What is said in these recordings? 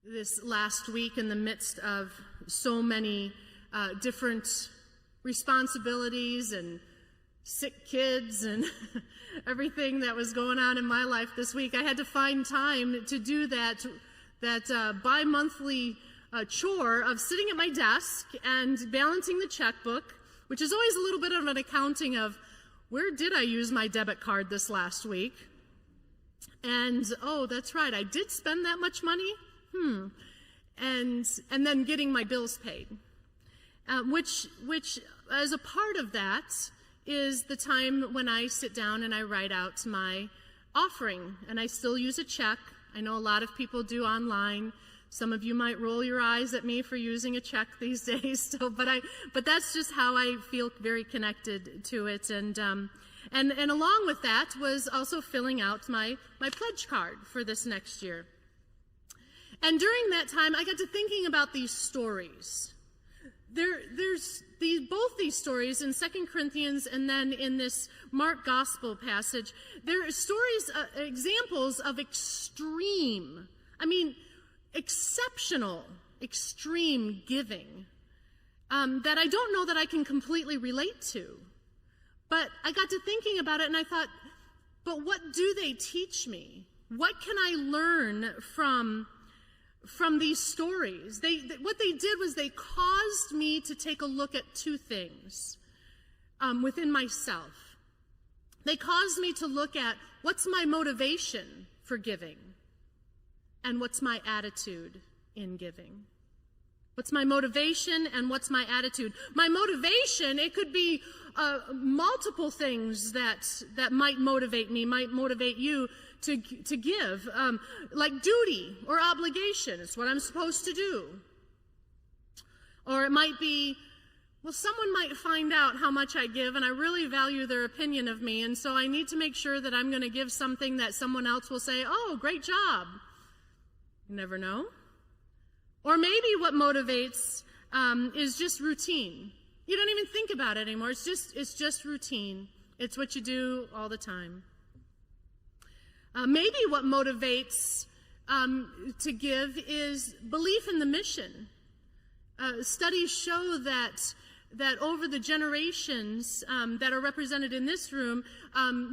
this last week in the midst of so many different responsibilities and sick kids and everything that was going on in my life this week. I had to find time to do that bi-monthly chore of sitting at my desk and balancing the checkbook, which is always a little bit of an accounting of where did I use my debit card this last week? And, oh, that's right, I did spend that much money? And then getting my bills paid, which as a part of that is the time when I sit down and I write out my offering, and I still use a check. I know a lot of people do online. Some of you might roll your eyes at me for using a check these days still, but that's just how I feel very connected to it. And along with that was also filling out my pledge card for this next year. And during that time, I got to thinking about these stories. There's both these stories in 2 Corinthians and then in this Mark Gospel passage. There are stories, examples of extreme, exceptional, extreme giving that I don't know that I can completely relate to. But I got to thinking about it and I thought, but what do they teach me? What can I learn from these stories? What they did was they caused me to take a look at two things within myself. They caused me to look at what's my motivation for giving and what's my attitude in giving. What's my motivation and what's my attitude? My motivation, it could be multiple things that might motivate me, might motivate you to give, like duty or obligation. It's what I'm supposed to do. Or it might be, well, someone might find out how much I give, and I really value their opinion of me, and so I need to make sure that I'm going to give something that someone else will say, oh, great job. You never know. Or maybe what motivates is just routine. You don't even think about it anymore. It's just routine. It's what you do all the time. Maybe what motivates to give is belief in the mission. Studies show that over the generations that are represented in this room,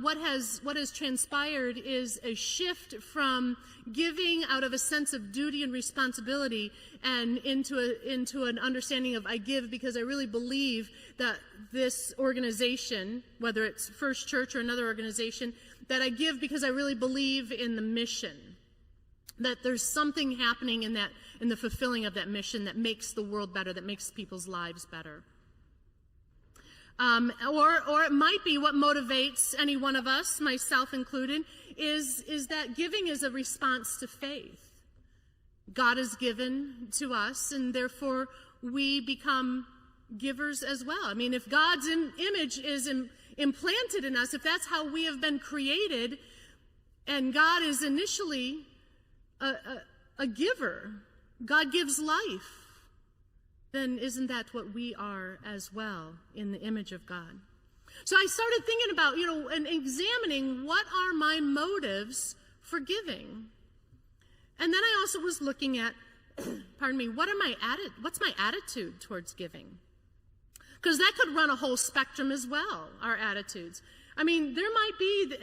what has transpired is a shift from giving out of a sense of duty and responsibility and into an understanding of I give because I really believe that this organization, whether it's First Church or another organization, that I give because I really believe in the mission, that there's something happening in the fulfilling of that mission that makes the world better, that makes people's lives better. Or it might be what motivates any one of us, myself included, is that giving is a response to faith. God has given to us, and therefore we become givers as well. If God's image is implanted in us, if that's how we have been created, and God is initially a giver, God gives life, then isn't that what we are as well in the image of God? So I started thinking about, and examining what are my motives for giving. And then I also was looking at, what's my attitude towards giving? Because that could run a whole spectrum as well, our attitudes. There might be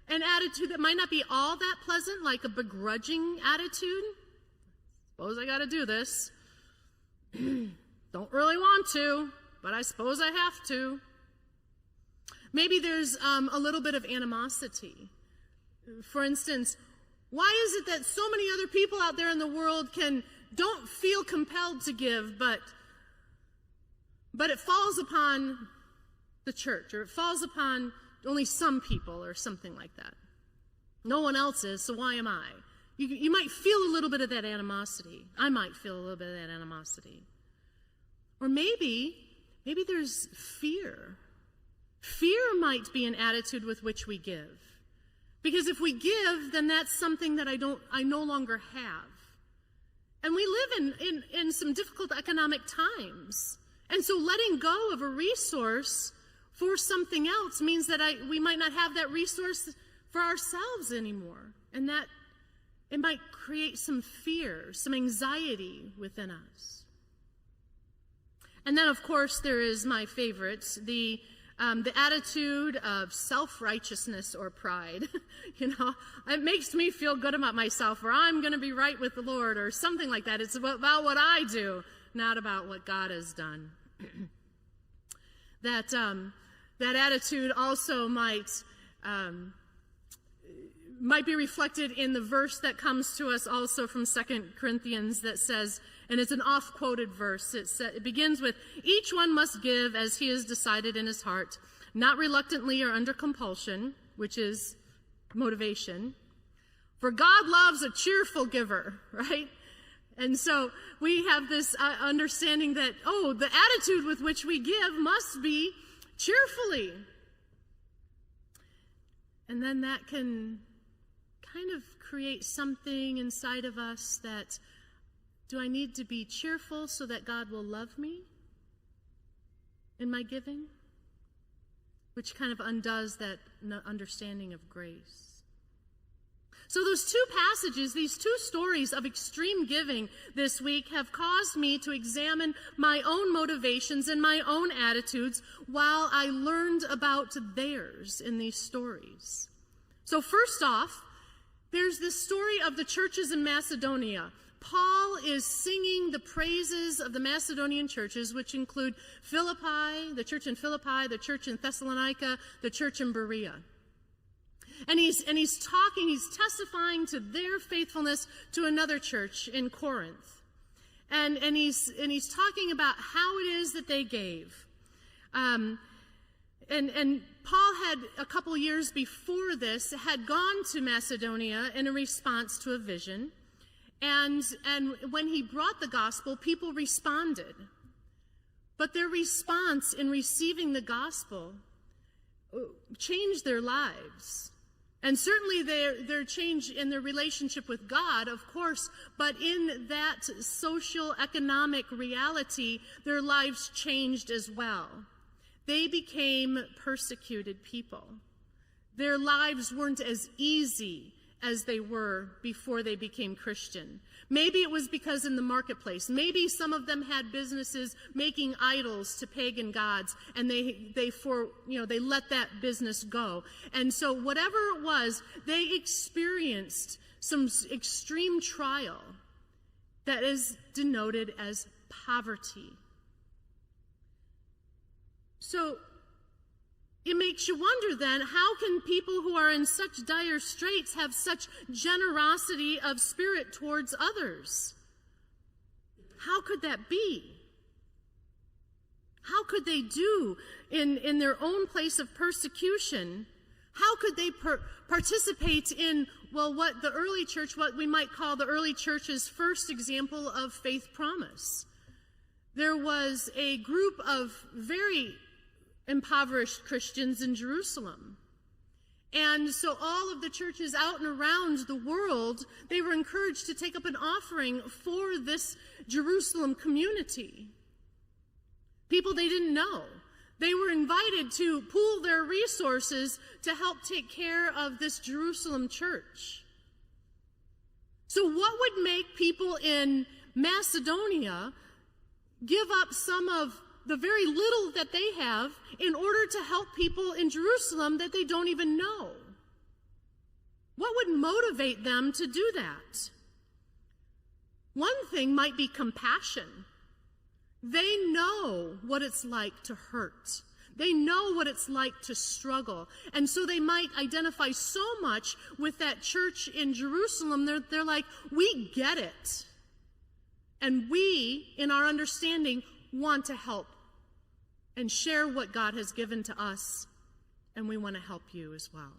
an attitude that might not be all that pleasant, like a begrudging attitude. Suppose I got to do this. Don't really want to, but I suppose I have to. Maybe there's a little bit of animosity. For instance, why is it that so many other people out there in the world don't feel compelled to give, but it falls upon the church, or it falls upon only some people, or something like that? No one else is, so why am I? You might feel a little bit of that animosity. I might feel a little bit of that animosity. Or maybe there's fear. Fear might be an attitude with which we give. Because if we give, then that's something that I no longer have. And we live in some difficult economic times. And so letting go of a resource for something else means that we might not have that resource for ourselves anymore. And that it might create some fear, some anxiety within us. And then, of course, there is my favorite, the attitude of self-righteousness or pride. It makes me feel good about myself, or I'm going to be right with the Lord, or something like that. It's about what I do, not about what God has done. That attitude also might be reflected in the verse that comes to us also from 2 Corinthians that says, and it's an oft-quoted verse, it begins with, "Each one must give as he has decided in his heart, not reluctantly or under compulsion," which is motivation. "For God loves a cheerful giver," right? And so we have this understanding that, the attitude with which we give must be cheerfully. And then that can kind of create something inside of us that, do I need to be cheerful so that God will love me in my giving? Which kind of undoes that understanding of grace. So those two passages, these two stories of extreme giving this week have caused me to examine my own motivations and my own attitudes while I learned about theirs in these stories. So first off, there's this story of the churches in Macedonia. Paul is singing the praises of the Macedonian churches, which include Philippi, the church in Philippi, the church in Thessalonica, the church in Berea. And he's testifying to their faithfulness to another church in Corinth. And he's talking about how it is that they gave. And Paul had, a couple years before this, had gone to Macedonia in a response to a vision. And when he brought the gospel, people responded. But their response in receiving the gospel changed their lives. And certainly their change in their relationship with God, of course, but in that social economic reality, their lives changed as well. They became persecuted people. Their lives weren't as easy as they were before they became Christian. Maybe it was because in the marketplace, maybe some of them had businesses making idols to pagan gods, and they let that business go. And so whatever it was, they experienced some extreme trial that is denoted as poverty. So it makes you wonder then, how can people who are in such dire straits have such generosity of spirit towards others? How could that be? How could they do in their own place of persecution? How could they participate in, what the early church, what we might call the early church's first example of faith promise? There was a group of very impoverished Christians in Jerusalem. And so all of the churches out and around the world, they were encouraged to take up an offering for this Jerusalem community. People they didn't know. They were invited to pool their resources to help take care of this Jerusalem church. So what would make people in Macedonia give up some of the very little that they have in order to help people in Jerusalem that they don't even know? What would motivate them to do that? One thing might be compassion. They know what it's like to hurt. They know what it's like to struggle. And so they might identify so much with that church in Jerusalem. They're like, we get it. And we, in our understanding, want to help and share what God has given to us, and we want to help you as well.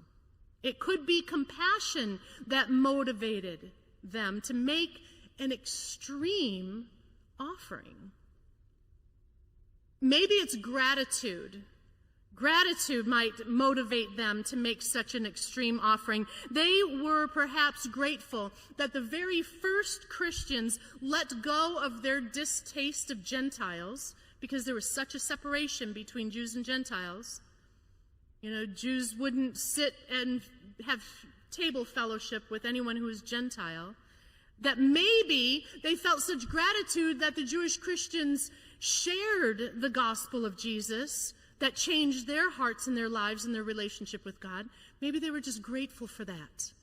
It could be compassion that motivated them to make an extreme offering. Maybe it's gratitude. Gratitude might motivate them to make such an extreme offering. They were perhaps grateful that the very first Christians let go of their distaste of Gentiles, because there was such a separation between Jews and Gentiles. Jews wouldn't sit and have table fellowship with anyone who was Gentile, that maybe they felt such gratitude that the Jewish Christians shared the gospel of Jesus that changed their hearts and their lives and their relationship with God. Maybe they were just grateful for that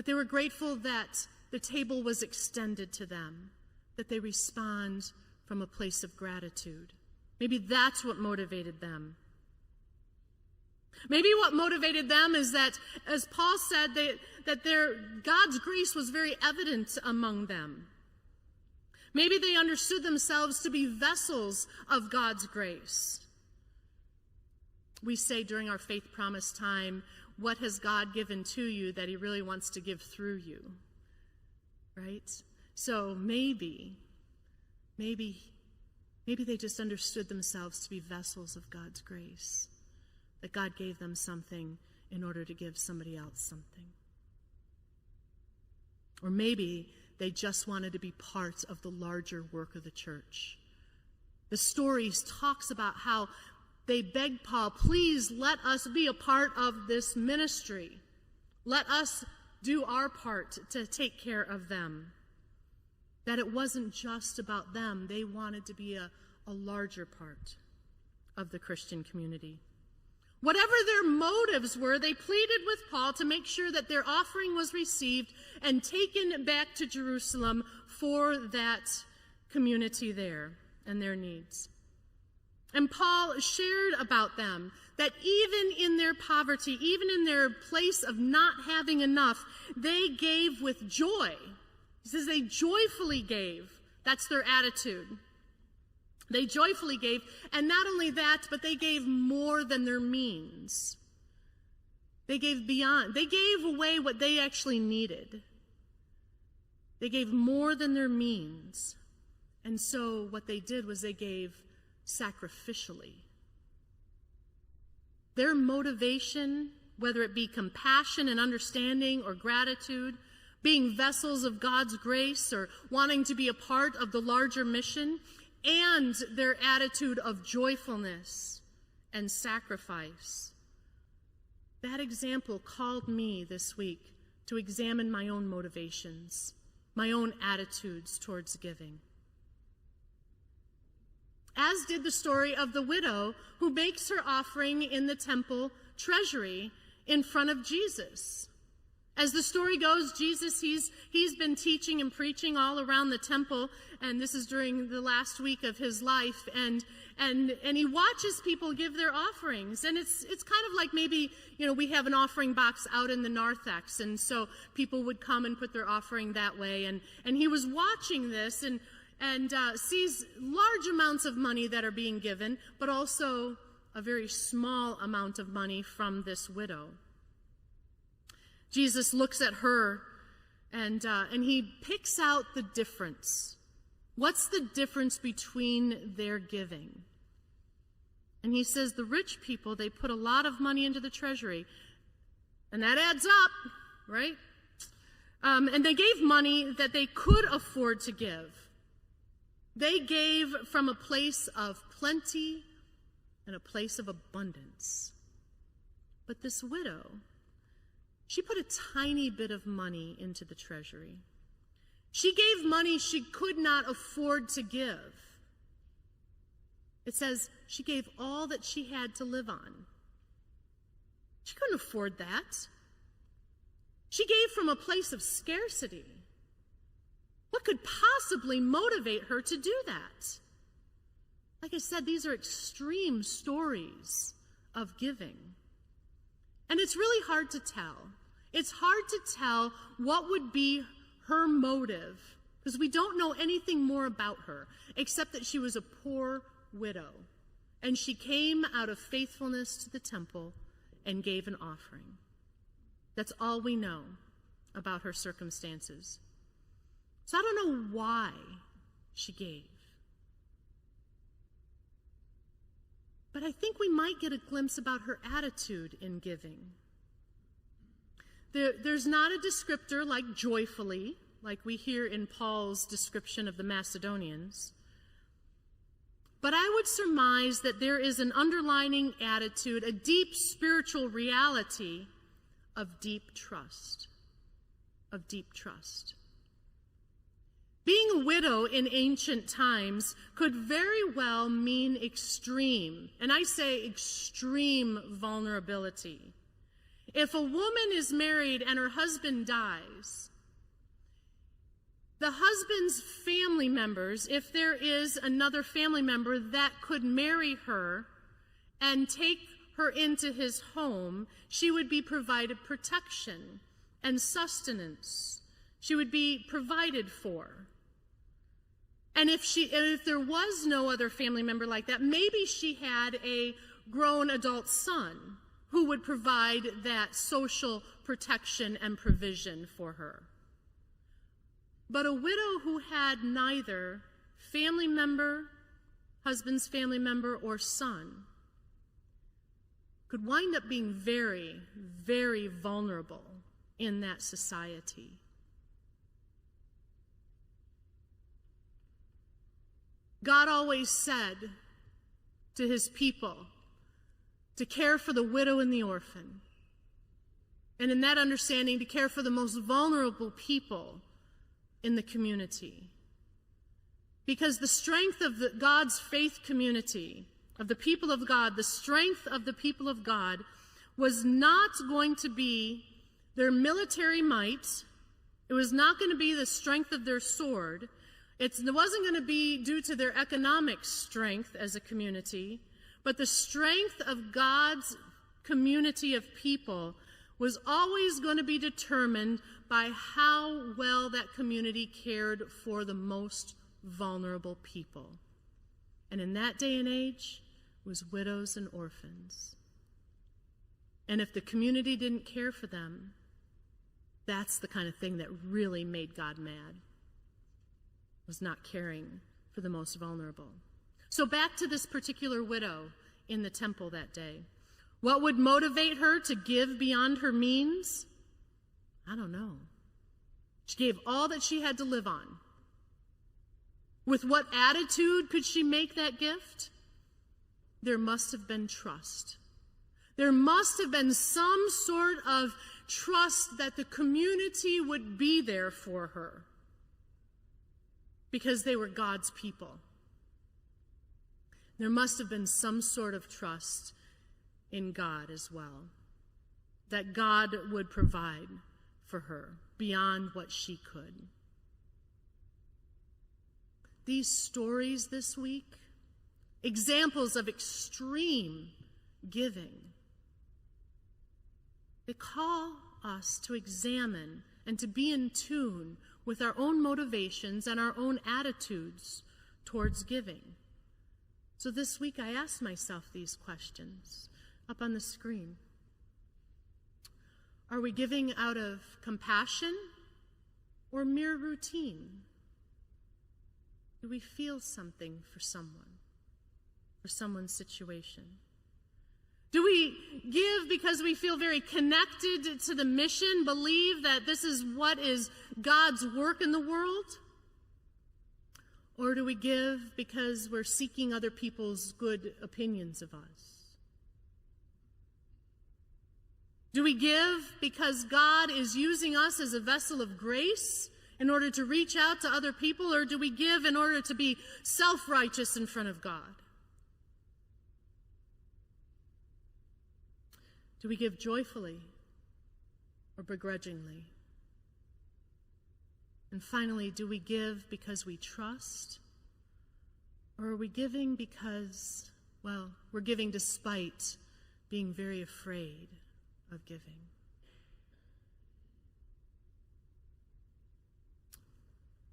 they were grateful that the table was extended to them, that they respond from a place of gratitude. Maybe that's what motivated them. Maybe what motivated them is that, as Paul said, that God's grace was very evident among them. Maybe they understood themselves to be vessels of God's grace. We say during our Faith Promise time, what has God given to you that he really wants to give through you? Right? So maybe they just understood themselves to be vessels of God's grace. That God gave them something in order to give somebody else something. Or maybe they just wanted to be part of the larger work of the church. The story talks about how they begged Paul, please let us be a part of this ministry. Let us do our part to take care of them. That it wasn't just about them. They wanted to be a larger part of the Christian community. Whatever their motives were, they pleaded with Paul to make sure that their offering was received and taken back to Jerusalem for that community there and their needs. And Paul shared about them that even in their poverty, even in their place of not having enough, they gave with joy. He says they joyfully gave. That's their attitude. They joyfully gave, and not only that, but they gave more than their means. They gave beyond. They gave away what they actually needed. They gave more than their means. And so what they did was they gave sacrificially. Their motivation, whether it be compassion and understanding or gratitude, being vessels of God's grace or wanting to be a part of the larger mission, and their attitude of joyfulness and sacrifice. That example called me this week to examine my own motivations, my own attitudes towards giving. As did the story of the widow who makes her offering in the temple treasury in front of Jesus. As the story goes, Jesus, he's been teaching and preaching all around the temple, and this is during the last week of his life, and he watches people give their offerings, and it's kind of like maybe, we have an offering box out in the narthex, and so people would come and put their offering that way, and he was watching this and sees large amounts of money that are being given, but also a very small amount of money from this widow. Jesus looks at her and he picks out the difference. What's the difference between their giving? And he says the rich people, they put a lot of money into the treasury, and that adds up, right? And they gave money that they could afford to give. They gave from a place of plenty and a place of abundance. But this widow, she put a tiny bit of money into the treasury. She gave money she could not afford to give. It says she gave all that she had to live on. She couldn't afford that. She gave from a place of scarcity. What could possibly motivate her to do that? Like I said, these are extreme stories of giving. And it's really hard to tell. It's hard to tell what would be her motive, because we don't know anything more about her, except that she was a poor widow, and she came out of faithfulness to the temple and gave an offering. That's all we know about her circumstances. So I don't know why she gave. But I think we might get a glimpse about her attitude in giving. There's not a descriptor like joyfully, like we hear in Paul's description of the Macedonians. But I would surmise that there is an underlining attitude, a deep spiritual reality of deep trust. Of deep trust. Being a widow in ancient times could very well mean extreme, and I say extreme vulnerability. If a woman is married and her husband dies, the husband's family members, if there is another family member that could marry her and take her into his home, she would be provided protection and sustenance. She would be provided for. And if there was no other family member like that, maybe she had a grown adult son who would provide that social protection and provision for her. But a widow who had neither family member, husband's family member, or son could wind up being very, very vulnerable in that society. God always said to his people to care for the widow and the orphan. And in that understanding, to care for the most vulnerable people in the community. Because the strength of God's faith community, of the people of God, the strength of the people of God was not going to be their military might. It was not going to be the strength of their sword. It wasn't going to be due to their economic strength as a community, but the strength of God's community of people was always going to be determined by how well that community cared for the most vulnerable people. And in that day and age, it was widows and orphans. And if the community didn't care for them, that's the kind of thing that really made God mad, was not caring for the most vulnerable. So back to this particular widow in the temple that day. What would motivate her to give beyond her means? I don't know. She gave all that she had to live on. With what attitude could she make that gift? There must have been trust. There must have been some sort of trust that the community would be there for her because they were God's people. There must have been some sort of trust in God as well, that God would provide for her beyond what she could. These stories this week, examples of extreme giving, they call us to examine and to be in tune with our own motivations and our own attitudes towards giving. So this week I asked myself these questions up on the screen. Are we giving out of compassion or mere routine? Do we feel something for someone's situation? Do we give because we feel very connected to the mission, believe that this is what is God's work in the world? Or do we give because we're seeking other people's good opinions of us? Do we give because God is using us as a vessel of grace in order to reach out to other people, or do we give in order to be self-righteous in front of God? Do we give joyfully or begrudgingly? And finally, do we give because we trust, or are we giving because, well, we're giving despite being very afraid of giving?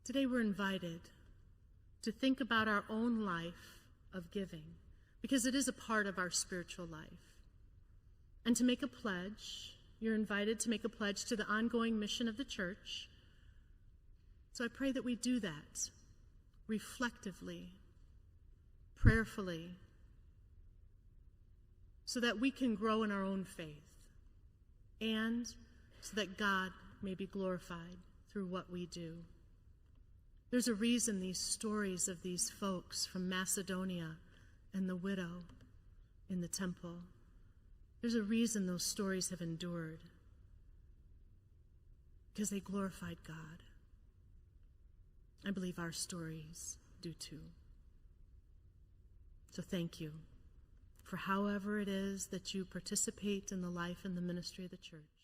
Today we're invited to think about our own life of giving, because it is a part of our spiritual life. And to make a pledge. You're invited to make a pledge to the ongoing mission of the church. So I pray that we do that reflectively, prayerfully, so that we can grow in our own faith and so that God may be glorified through what we do. There's a reason these stories of these folks from Macedonia and the widow in the temple, there's a reason those stories have endured. because they glorified God. I believe our stories do too. So thank you for however it is that you participate in the life and the ministry of the church.